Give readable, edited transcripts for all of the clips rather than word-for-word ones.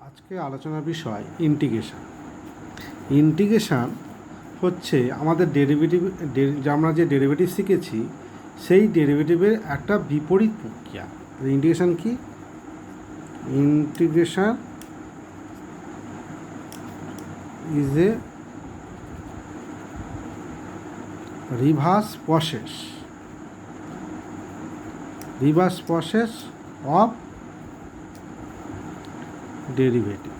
আজকে আলোচনার বিষয় ইন্টিগ্রেশন। ইন্টিগ্রেশন হচ্ছে আমাদের ডেরিভেটিভ, আমরা যে ডেরিভেটিভ শিখেছি সেই ডেরিভেটিভের একটা বিপরীত প্রক্রিয়া। ইন্টিগ্রেশন কি? Integration is a reverse process of derivative.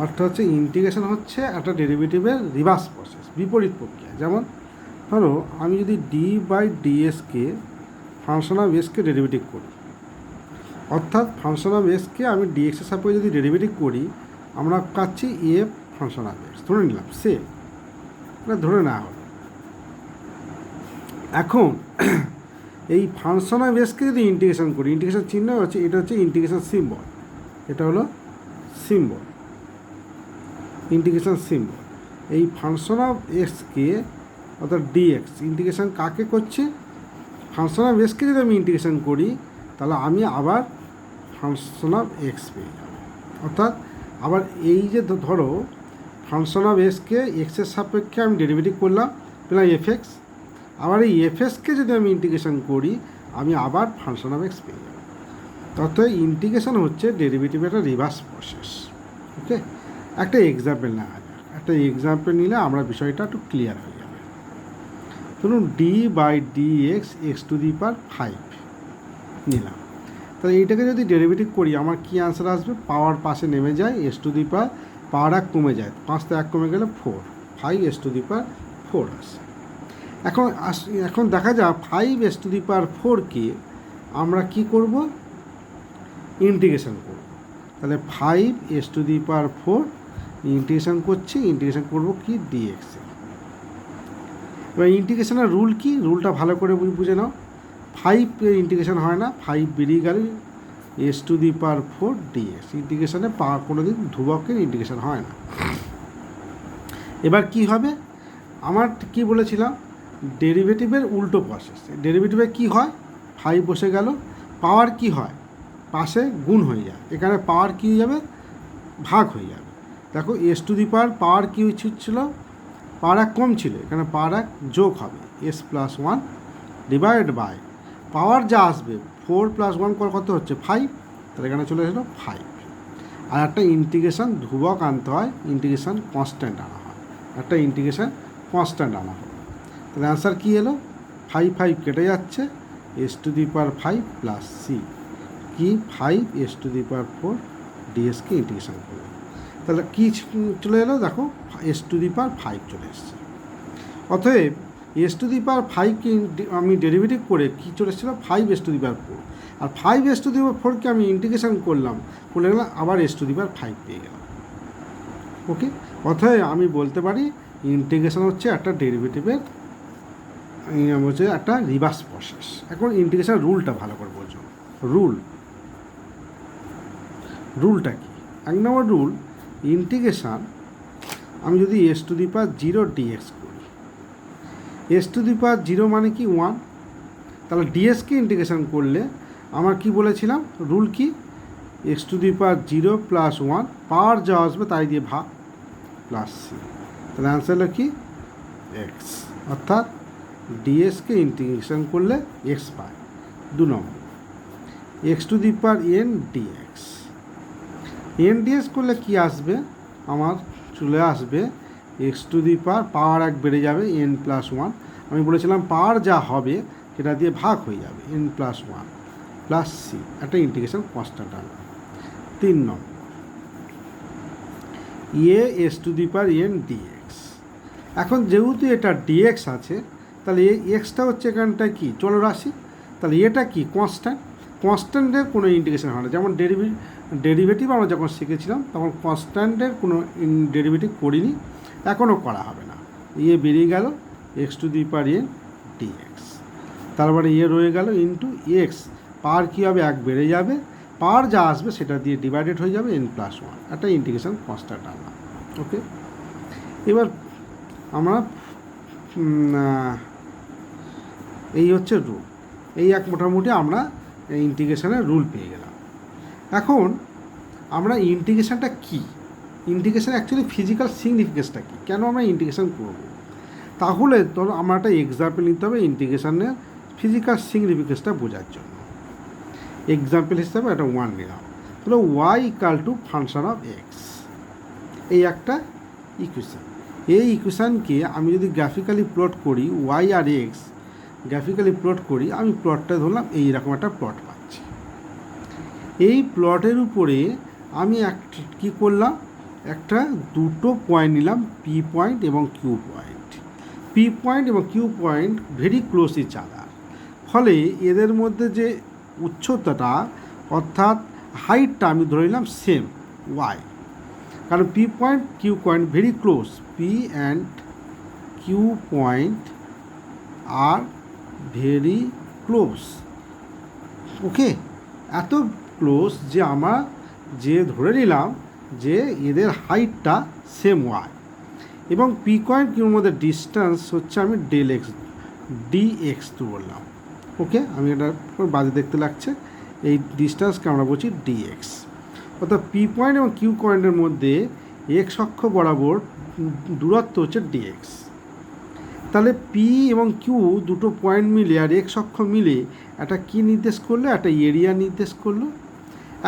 অর্থাৎ হচ্ছে ইন্টিগ্রেশন হচ্ছে একটা ডেরিভেটিভের রিভার্স প্রসেস, বিপরীত প্রক্রিয়া। যেমন ধরো আমি যদি ডি বাই ডিএসকে ফাংশন অফ এসকে ডেরিভেটিভ করি, অর্থাৎ ফাংশন অফ এসকে আমি ডিএক্সের সাপেক্ষে যদি ডেরিভেটিভ করি, আমরা পাচ্ছি এফ ফাংশন অফ এক্স, ধরে নিলাম সে, এটা ধরে নেওয়া হলো। এখন এই ফাংশন অফ এসকে যদি ইন্টিগ্রেশন করি, ইন্টিগ্রেশন চিহ্ন হচ্ছে, এটা হচ্ছে ইন্টিগ্রেশন সিম্বল, এটা হলো সিম্বল, ইন্টিগ্রেশন সিম্বল। এই ফাংশন অফ এক্সকে অর্থাৎ ডিএক্স ইন্টিগ্রেশন কাকে করছে? ফাংশন অফ এক্সকে যদি আমি ইন্টিগ্রেশন করি তাহলে আমি আবার ফাংশন অফ এক্স পেয়ে যাব। অর্থাৎ আবার এই যে ধরো ফাংশন অফ এক্সকে এক্সের সাপেক্ষে আমি ডেরিভেটিভ করলাম, পেলাম এফ এক্স। আবার এই এফ এক্সকে যদি আমি ইন্টিগ্রেশন করি আমি আবার ফাংশন অফ এক্স পেয়ে যাব। অর্থাৎ ইন্টিগ্রেশন হচ্ছে ডেরিভেটিভের একটা রিভার্স প্রসেস। ওকে, একটা এক্সাম্পল নেওয়া যাক। একটা এক্সাম্পল নিলে আমরা বিষয়টা একটু ক্লিয়ার হয়ে যাবে। ধরুন d by d x x to the power 5 নিলাম। তাহলে এইটাকে যদি ডেরিভেটিভ করি আমার কী আনসার আসবে? পাওয়ার পাশে নেমে যায়, এস টু দি পাওয়ার 1 কমে যায়, 5 থেকে 1 কমে গেলে 4, 5 এস টু দি পাওয়ার 4 আসে। এখন দেখা যাক 5 এস টু দি পাওয়ার 4কে আমরা কি করব? ইন্টিগ্রেশন করব। তাহলে 5 S to the power 4 integration করছি, ইন্টিগ্রেশন করব কি? ডিএক্সে। এবার ইন্টিগ্রেশনের রুল কি? রুলটা ভালো করে বুঝে নাও। 5 ইন্টিগ্রেশন হয় না, 5 বেরিয়ে গেলে x to the power 4 dx. ইন্টিগ্রেশনে কোনো দিন ধ্রুবকের ইন্টিগ্রেশন হয় না। এবার কি হবে? আমার কি বলেছিলাম? ডেরিভেটিভের উল্টো প্রসেস। ডেরিভেটিভে কি হয়? 5 বসে গেল, পাওয়ার কি হয়? পাশে গুণ হয়ে যায়, এখানে পাওয়ার কী হয়ে যাবে? ভাগ হয়ে যাবে। দেখো এস টু দি পাওয়ার কী ছিল? পাওয়ার 1 কম ছিল, এখানে পাওয়ার 1 যোগ হবে, S plus 1 divide by power যা আসবে 4 প্লাস 1 কত হচ্ছে? 5, তাহলে এখানে চলে আসলো 5। আর একটা ইন্টিগ্রেশন ধ্রুবক আনতে হয়, ইন্টিগ্রেশন কনস্ট্যান্ট আনা হয়, একটা ইন্টিগ্রেশন কনস্ট্যান্ট আনা হয়। তাহলে অ্যান্সার কী এলো? 5 কেটে যাচ্ছে, S to the power 5 plus C কি 5 এস টু দি পাওয়ার 4 ডিএসকে ইন্টিগ্রেশন করবে। তাহলে কী চলে এলো? দেখো এস টু দি পাওয়ার 5 চলে এসছে। অতএব এস টু দি পাওয়ার 5কে আমি ডেরিভেটিভ করে কী চলে এসেছিলো? 5 এস টু দি পাওয়ার 4। আর 5 এস টু দি পাওয়ার 4কে আমি ইন্টিগ্রেশন করলাম, আবার এস টু দি পাওয়ার 5 পেয়ে গেলাম। ওকে, অতএব আমি বলতে পারি ইন্টিগ্রেশন হচ্ছে একটা ডেরিভেটিভের হচ্ছে একটা রিভার্স প্রসেস। এখন ইন্টিগ্রেশন রুলটা ভালো করে বোঝো। রুলটা কি? 1 নম্বর রুল, ইন্টিগ্রেশন আমি যদি S to the power 0 DX করি, এস টু দি পাওয়ার 0 মানে কি? 1। তাহলে ডিএক্সকে ইন্টিগ্রেশন করলে আমার কি বলেছিলাম? রুল কি? X to the power 0 plus 1, পাওয়ার যা আসবে তাই দিয়ে ভাগ, প্লাস সি। তাহলে অ্যান্সার হলো কি? এক্স। অর্থাৎ ডিএক্সকে ইন্টিগ্রেশন করলে এক্স পায়। 2 নম্বর, x to the power N dx, n dx করলে কি আসবে? আমার চলে আসবে এক্স টু দি পাওয়ার 1 বেড়ে যাবে, এন প্লাস 1। আমি বলেছিলাম পাওয়ার যা হবে সেটা দিয়ে ভাগ হয়ে যাবে, এন প্লাস 1 প্লাস সি, একটা ইন্টিগ্রেশন কনস্ট্যান্ট আনবে। 3 নম্বর, a x to the power N dx. এখন যেহেতু এটা ডিএক্স আছে তাহলে এক্সটা হচ্ছে এখানটা কি? চলরাশি। তাহলে এটা কি? কনস্ট্যান্টের কোনো ইন্টিগ্রেশন হয় না। যেমন ডেরিভেটিভ আমরা যখন শিখেছিলাম তখন কনস্ট্যান্টের কোনো ডেরিভেটিভ করিনি, এখনও করা হবে না। বেরিয়ে গেল X to the power N DX, তারপরে রয়ে গেল ইন্টু এক্স, পাওয়ার কী হবে? 1 বেড়ে যাবে, পাওয়ার যা আসবে সেটা দিয়ে ডিভাইডেড হয়ে যাবে, এন প্লাস 1, একটা ইন্টিগ্রেশন কনস্ট্যান্ট আনলাম। ওকে, এবার আমরা এই হচ্ছে রুল, মোটামুটি আমরা ইন্টিগ্রেশনের রুল পেয়ে গেলাম। এখন আমরা ইন্টিগ্রেশনটা কী, ইন্টিগ্রেশন অ্যাকচুয়ালি ফিজিক্যাল সিগনিফিকেন্সটা কী, কেন আমরা ইন্টিগ্রেশন করব, তাহলে ধরো আমরা একটা এক্সাম্পল নিতে হবে ইন্টিগ্রেশনের ফিজিক্যাল সিগনিফিকেন্সটা বোঝার জন্য। এক্সাম্পল হিসাবে একটা 1 নিলাম, তাহলে Y equal to function of X, এই একটা ইকুয়েশান। এই ইকুয়েশানকে আমি যদি গ্রাফিক্যালি প্লট করি, ওয়াই আর এক্স গ্রাফিক্যালি প্লট করি, আমি প্লটটা ধরলাম এইরকম একটা প্লট পাচ্ছি। এই প্লটের উপরে আমি কী করলাম, একটা দুটো পয়েন্ট নিলাম, পি পয়েন্ট এবং কিউ পয়েন্ট। পি পয়েন্ট এবং Q point very close each other, ফলে এদের মধ্যে যে উচ্চতাটা অর্থাৎ হাইটটা আমি ধরে নিলাম সেম ওয়াই, কারণ P point Q point very close, P and Q point are very close. Okay, এত ক্লোজ যে আমরা যে ধরে নিলাম যে এদের হাইটটা সেম ওয়াই, এবং পি পয়েন্ট কিউর মধ্যে ডিস্টেন্স হচ্ছে আমি ডেল এক্স ডি এক্স তো বললাম। ওকে, আমি এটা বাজে দেখতে লাগছে, এই ডিস্টেন্সকে আমরা বলছি ডি এক্স। অর্থাৎ পি পয়েন্ট এবং কিউ পয়েন্টের মধ্যে এক্স অক্ষ বরাবর দূরত্ব হচ্ছে ডি এক্স। তাহলে পি এবং কিউ দুটো পয়েন্ট মিলে আর এক্স অক্ষ মিলে একটা কী নির্দেশ করলো, একটা এরিয়া নির্দেশ করলো।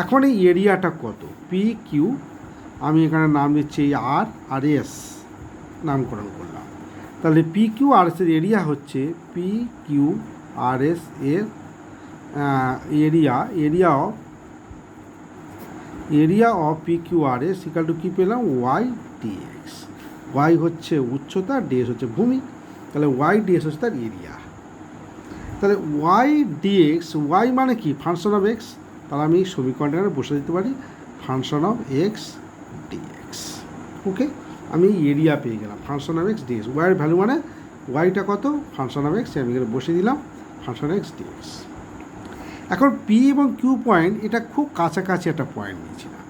এখন এই এরিয়াটা কত, পি কিউ, আমি এখানে নাম দিচ্ছি আর আর এস নামকরণ করলাম। তাহলে পি কিউ আর এসের এরিয়া হচ্ছে পি কিউ আর এস এর area of P Q R S equal to কী পেলাম, ওয়াই ডি এক্স। ওয়াই হচ্ছে উচ্চতা, ডিএস হচ্ছে ভূমি, তাহলে ওয়াই ডিএস হচ্ছে তার এরিয়া। তাহলে ওয়াই ডিএক্স, ওয়াই মানে কি ফাংশন অফ এক্স, তাহলে আমি সমীকরণটা বসে দিতে পারি ফাংশন অফ এক্স ডিএক্স। ওকে, আমি এরিয়া পেয়ে গেলাম ফাংশন অফ এক্স ডিএক্স। ওয়াইয়ের ভ্যালু মানে ওয়াইটা কত, ফাংশন অফ এক্স, আমি এখানে বসে দিলাম ফাংশন এক্স ডিএক্স। এখন পি এবং কিউ পয়েন্ট এটা খুব কাছাকাছি একটা পয়েন্ট নিয়েছিলাম।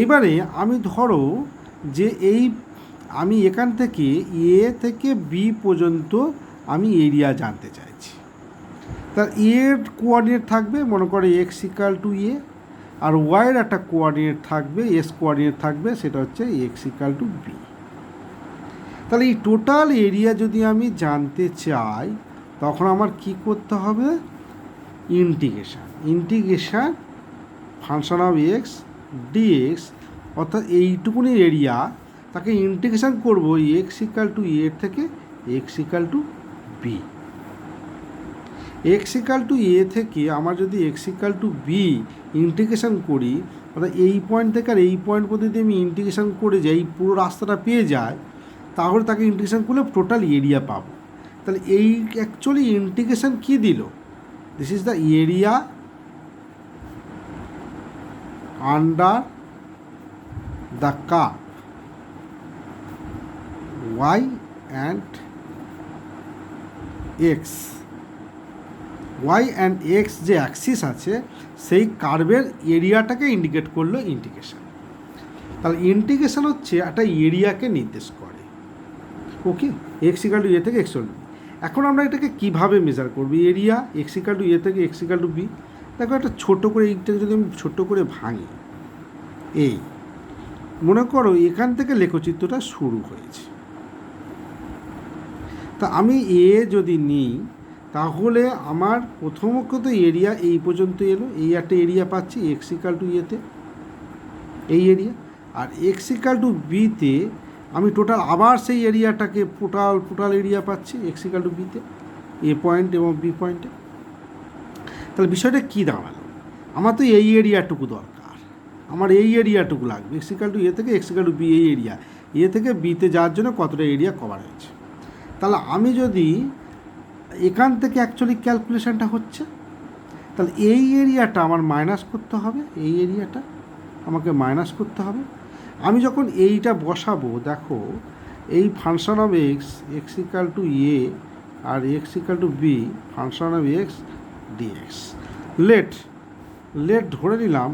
এবারে আমি ধরো যে আমি এখান থেকে এ থেকে বি পর্যন্ত আমি এরিয়া জানতে চাইছি। তার এর কোঅর্ডিনেট থাকবে, মনে করে এক্স ইকাল টু এ, আর ওয়াইয়ের একটা কোঅর্ডিনেট থাকবে, এস কোঅর্ডিনেট থাকবে, সেটা হচ্ছে এক্স ইকাল টু বি। তাহলে এই টোটাল এরিয়া যদি আমি জানতে চাই, তখন আমার কি করতে হবে, integration function of x dx, অর্থাৎ এইটুকুনি এরিয়া তাকে ইন্টিগ্রেশান করব এক্স ইকাল টু এ থেকে x equal to b. X equal to a থেকে আমার যদি x equal to b integration করি, অর্থাৎ এই পয়েন্ট থেকে আর এই পয়েন্ট পর্যন্ত আমি ইন্টিগ্রেশান করে যাই, পুরো রাস্তাটা পেয়ে যায়, তাহলে তাকে ইন্টিগ্রেশান করলে টোটাল এরিয়া পাবো। তাহলে এই অ্যাকচুয়ালি ইন্টিগ্রেশান কী দিল, this is the area under the curve y and x. Y and x যে অ্যাক্সিস আছে সেই কার্ভের এরিয়াটাকে ইন্ডিকেট করলো ইন্টিগ্রেশন। তাহলে ইন্টিগ্রেশন হচ্ছে একটা এরিয়াকে নির্দেশ করে। Okay, x equal to a থেকে এক্স টু। এখন আমরা এটাকে কীভাবে মেজার করবো, area x equal to a থেকে এক্স ইকাল টু বি। দেখো একটা ছোটো করে এইটাকে যদি আমি ছোট্টো করে ভাঙি, এই মনে করো এখান থেকে লেখচিত্রটা শুরু হয়েছে। তা আমি এ যদি নিই, তাহলে আমার প্রথমত এরিয়া এই পর্যন্ত এলো, এই একটা এরিয়া পাচ্ছি এক্স ইকাল টু এতে, এই এরিয়া। আর এক্স ইকাল টু বিতে আমি টোটাল আবার সেই এরিয়াটাকে টোটাল এরিয়া পাচ্ছি এক্স ইকাল টু বিতে, এ পয়েন্ট এবং বি পয়েন্টে। তাহলে বিষয়টা কী দাঁড়ালো, আমার তো এই এরিয়াটুকু দরকার, আমার এই এরিয়াটুকু লাগবে, এক্স ইকাল টু এ থেকে এক্স ইকাল টু বি, এই এরিয়া এ থেকে বিতে যাওয়ার জন্য কতটা এরিয়া কভার হয়েছে। তাহলে আমি যদি এখান থেকে অ্যাকচুয়ালি ক্যালকুলেশনটা হচ্ছে, তাহলে এই এরিয়াটা আমার মাইনাস করতে হবে, এই এরিয়াটা আমাকে মাইনাস করতে হবে। আমি যখন এইটা বসাবো, দেখো এই function of x, x equal to a আর x equal to b, function of x dx. Let ধরে নিলাম,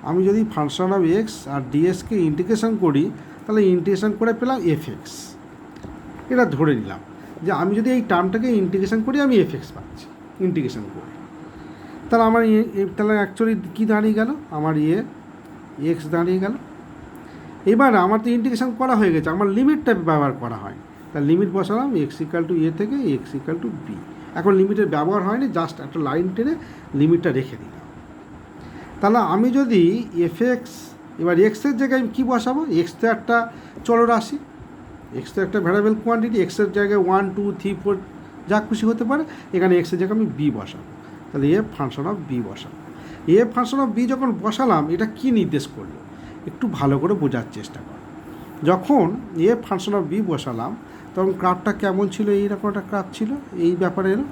আমি যদি ফাংশন অফ এক্স আর ডিএক্সকে ইন্টিগ্রেশন করি, তাহলে ইন্টিগ্রেশন করে পেলাম এফ এক্স। এটা ধরে নিলাম যে আমি যদি এই টার্মটাকে ইন্টিগ্রেশন করি, আমি এফ এক্স পাচ্ছি ইন্টিগ্রেশন করে। তাহলে আমার তাহলে অ্যাকচুয়ালি কী দাঁড়িয়ে গেল, আমার এক্স দাঁড়িয়ে গেল। এবার আমার তো ইন্টিগ্রেশন করা হয়ে গেছে, আমার লিমিটটা ব্যবহার করা হয়, তাহলে লিমিট বসালাম এক্স ইকাল টু থেকে এক্স ইকাল টু বি। এখন লিমিটের ব্যবহার হয়নি, জাস্ট একটা লাইন টেনে লিমিটটা রেখে দিলাম। তাহলে আমি যদি এক্স, এবার এক্সের জায়গায় আমি কী বসাবো, এক্স তো একটা চলরাশি, এক্স তো একটা ভ্যারিয়েবল কোয়ান্টিটি, এক্সের জায়গায় 1 2 3 4 যা খুশি হতে পারে, এখানে এক্সের জায়গায় আমি বি বসাবো। তাহলে ফাংশন অফ বি বসাবো। ফাংশন অফ বি যখন বসালাম, এটা কি নির্দেশ করলো একটু ভালো করে বোঝার চেষ্টা করো। যখন ফাংশন অফ বি বসালাম, তখন গ্রাফটা কেমন ছিল, এইরকম একটা গ্রাফ ছিল, এই ব্যাপারে এলো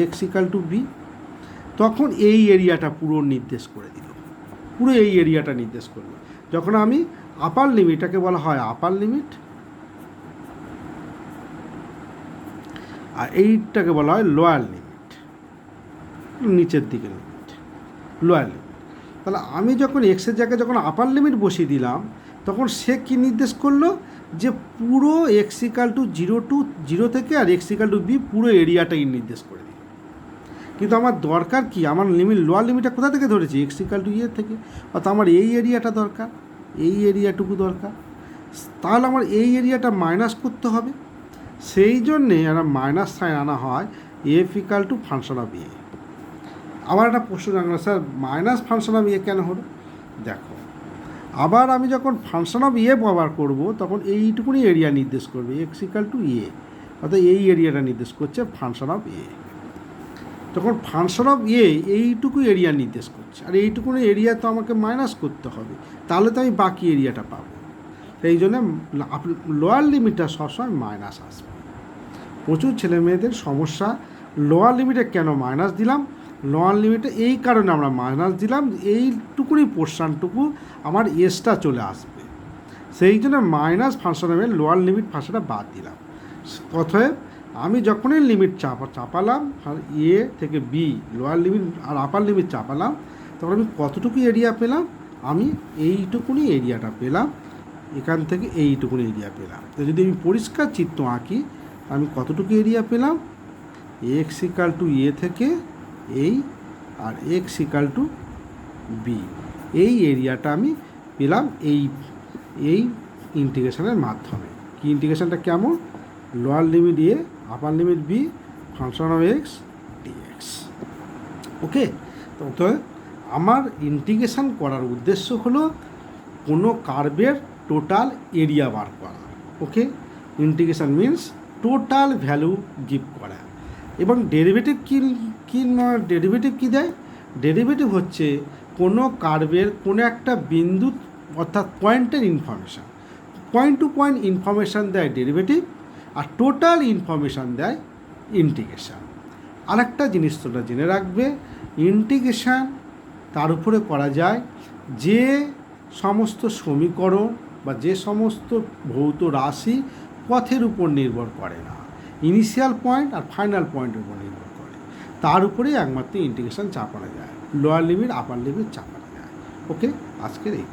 এক্স ইকাল টু বি। তখন এই এরিয়াটা পুরো নির্দেশ করে দিল, পুরো এই এরিয়াটা নির্দেশ করলো। যখন আমি আপার লিমিটটাকে বলা হয় আপার লিমিট, আর এইটাকে বলা হয় লোয়ার লিমিট, নিচের দিকে লিমিট, লোয়ার লিমিট। তাহলে আমি যখন এক্সের জায়গায় যখন আপার লিমিট বসিয়ে দিলাম, তখন সে কি নির্দেশ করলো, যে পুরো এক্স ইকাল টু 0 থেকে আর এক্স ইকাল টু বি পুরো এরিয়াটাই নির্দেশ করে দিল। কিন্তু আমার দরকার কি, আমার লিমিট লোয়ার লিমিটটা কোথা থেকে ধরেছি, এক্স ইকাল টু থেকে, অর্থাৎ আমার এই এরিয়াটা দরকার, এই এরিয়াটুকু দরকার। তাহলে আমার এই এরিয়াটা মাইনাস করতে হবে, সেই জন্যে একটা মাইনাস সাইন আনা হয় f equal to function of a. আবার একটা প্রশ্ন জানলাম, sir minus function of a কেন হলো? দেখো, আবার আমি যখন ফাংশন অফ ব্যবহার করব, তখন এইটুকুনি এরিয়া নির্দেশ করবে, এক্স ইকাল টু অর্থাৎ এই এরিয়াটা নির্দেশ করছে ফাংশন অফ তখন ফাংশন অফ এইটুকু এরিয়া নির্দেশ করছে, আর এইটুকুনি এরিয়া তো আমাকে মাইনাস করতে হবে, তাহলে তো আমি বাকি এরিয়াটা পাবো। এই জন্য লোয়ার লিমিটটা সবসময় মাইনাস আসবে। প্রচুর ছেলে মেয়েদের সমস্যা, লোয়ার লিমিটে কেন মাইনাস দিলাম, লোয়ার লিমিটে এই কারণে আমরা মাইনাস দিলাম, এইটুকুনি পোর্শনটুকু আমার এসটা চলে আসবে, সেই জন্য মাইনাস ফাংশনের লোয়ার লিমিট ভাষাটা বাদ দিলাম। অতএব আমি যখনই লিমিট চাপালাম আর থেকে বি লোয়ার লিমিট আর আপার লিমিট চাপালাম, তখন আমি কতটুকু এরিয়া পেলাম, আমি এইটুকুনি এরিয়াটা পেলাম, এখান থেকে এইটুকুনি এরিয়া পেলাম। তো যদি আমি পরিষ্কার চিত্র আঁকি, আমি কতটুকু এরিয়া পেলাম, এক্স ইকাল টু থেকে এই আর এক্স ইকাল টু বি, এই এরিয়াটা আমি পেলাম এই ইন্টিগ্রেশনের মাধ্যমে। কি ইন্টিগ্রেশনটা কেমন, lower limit upper limit b function of x dx. Okay, তো আমার ইন্টিগ্রেশন করার উদ্দেশ্য হলো কোনো কার্ভের টোটাল এরিয়া বার করা। Okay, integration means total value give করা। এবং ডেরিভেটিভ ডেরিভেটিভ কী দেয়, ডেরিভেটিভ হচ্ছে কোনো কার্ভের কোনো একটা বিন্দু অর্থাৎ পয়েন্টের information, point to point information দেয় ডেরিভেটিভ, আর টোটাল ইনফরমেশান দেয় ইন্টিগ্রেশান। আরেকটা জিনিস তোমরা জেনে রাখবে, ইন্টিগ্রেশান তার উপরে করা যায় যে সমস্ত সমীকরণ বা যে সমস্ত ভৌত রাশি পথের উপর নির্ভর করে না, ইনিশিয়াল পয়েন্ট আর ফাইনাল পয়েন্টের উপর নির্ভর করে, তার উপরেই একমাত্র ইন্টিগ্রেশন চাপানো যায়, লোয়ার লিমিট আপার লিমিট চাপানো যায়। ওকে, আজকের এই